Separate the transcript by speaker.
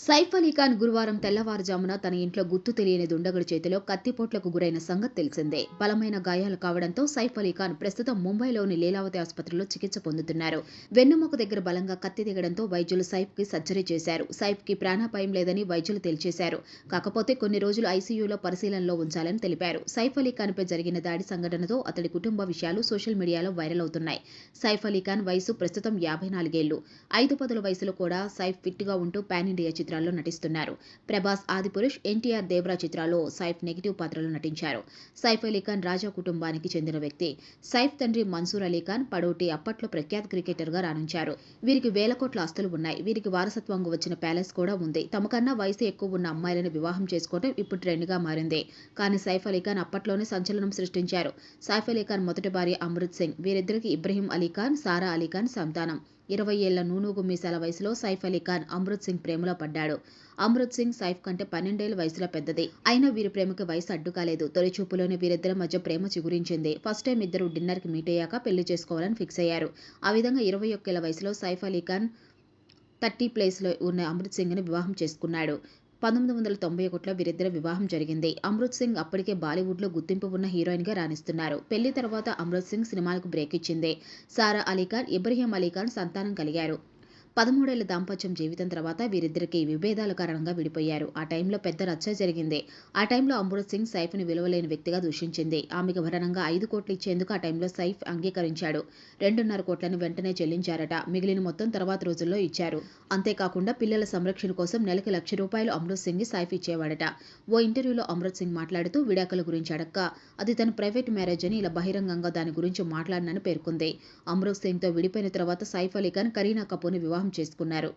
Speaker 1: సైఫ్ అలీ ఖాన్ గురువారం తెల్లవారుజామున తన ఇంట్లో గుర్తు తెలియని దుండగుడి చేతిలో కత్తిపోట్లకు గురైన సంగతి తెలిసిందే. బలమైన గాయాలు కావడంతో సైఫ్ అలీ ఖాన్ ప్రస్తుతం ముంబైలోని లీలావతి ఆసుపత్రిలో చికిత్స పొందుతున్నారు. వెన్నుముక దగ్గర బలంగా కత్తి దిగడంతో వైద్యులు సైఫ్కి సర్జరీ చేశారు. సైఫ్కి ప్రాణాపాయం లేదని వైద్యులు తేల్చేశారు. కాకపోతే కొన్ని రోజులు ఐసీయూలో పరిశీలనలో ఉంచాలని తెలిపారు. సైఫ్ అలీ ఖాన్పై జరిగిన దాడి సంఘటనతో అతడి కుటుంబ విషయాలు సోషల్ మీడియాలో వైరల్ అవుతున్నాయి. సైఫ్ అలీ ఖాన్ వయసు ప్రస్తుతం 54 ఏళ్లు. 5 పదుల వయసులో కూడా సైఫ్ ఫిట్ గా ఉంటూ పాన్ ఇండియా చిత్రాల్లో నటిస్తున్నారు. ప్రభాస్, ఆదిపురుష్, ఎన్టీఆర్, దేవరా చిత్రాల్లో సైఫ్ నెగిటివ్ పాత్రలో నటించారు. సైఫ్ అలీ ఖాన్ రాజా కుటుంబానికి చెందిన వ్యక్తి. సైఫ్ తండ్రి మన్సూర్ అలీ ఖాన్ పడోటి అప్పట్లో ప్రఖ్యాత క్రికెటర్గా రాణించారు. వీరికి వేల కోట్ల ఆస్తులు ఉన్నాయి. వీరికి వారసత్వంగా వచ్చిన ప్యాలెస్ కూడా ఉంది. తమకన్నా వయసు ఎక్కువ ఉన్న అమ్మాయిలను వివాహం చేసుకోవడం ఇప్పుడు ట్రెండ్గా మారింది. కానీ సైఫ్ అలీ ఖాన్ అప్పట్లోనే సంచలనం సృష్టించారు. సైఫ్ అలీ ఖాన్ మొదటి భార్య అమృత్ సింగ్. వీరిద్దరికి ఇబ్రహీం అలీ ఖాన్, సారా అలీ ఖాన్ సంతానం. 20 ఏళ్ల నూనూగు మీసాల వయసులో సైఫ్ అలీ ఖాన్ అమృత్ సింగ్ ప్రేమలో పడ్డాడు. అమృత్ సింగ్ సైఫ్ కంటే 12 ఏళ్ల వయసులో పెద్దది. అయినా వీరి ప్రేమకి వయసు అడ్డు కాలేదు. తొలి చూపులోనే వీరిద్దరి మధ్య ప్రేమ చిగురించింది. ఫస్ట్ టైం ఇద్దరు డిన్నర్కి మీట్ అయ్యాక పెళ్లి చేసుకోవాలని ఫిక్స్ అయ్యారు. ఆ విధంగా 21 ఏళ్ల వయసులో సైఫ్ అలీ ఖాన్ 30+ ఉన్న అమృత్ సింగ్ని వివాహం చేసుకున్నాడు. 1991లో వీరిద్దరి వివాహం జరిగింది. అమృత్ సింగ్ అప్పటికే బాలీవుడ్లో గుర్తింపు ఉన్న హీరోయిన్గా రాణిస్తున్నారు. పెళ్లి తర్వాత అమృత్ సింగ్ సినిమాలకు బ్రేక్ ఇచ్చింది. సారా అలీ ఖాన్, ఇబ్రహీం అలీ ఖాన్ సంతానం కలిగారు. 13 ఏళ్ల దాంపత్యం జీవితం తర్వాత వీరిద్దరికి విభేదాల కారణంగా విడిపోయారు. ఆ టైంలో పెద్ద రచ్చ జరిగింది. ఆ టైంలో అమృత్ సింగ్ సైఫ్ని విలువలేని వ్యక్తిగా దూషించింది. ఆమెకు భరణంగా 5 కోట్లు ఇచ్చేందుకు ఆ టైంలో సైఫ్ అంగీకరించాడు. 2.5 కోట్లను వెంటనే చెల్లించారట. మిగిలిన మొత్తం తర్వాత రోజుల్లో ఇచ్చారు. అంతేకాకుండా పిల్లల సంరక్షణ కోసం నెలకు ₹1,00,000 అమృత్ సింగ్కి సైఫ్ ఇచ్చేవాడట. ఓ ఇంటర్వ్యూలో అమృత్ సింగ్ మాట్లాడుతూ విడాకుల గురించి అడగ్గా అది తన ప్రైవేట్ మ్యారేజ్ అని, ఇలా బహిరంగంగా దాని గురించి మాట్లాడనని పేర్కొంది. అమృత్ సింగ్తో విడిపోయిన తర్వాత సైఫ్ అలీ ఖాన్ కరీనా కపూర్ని వివాహం చేసుకున్నారు.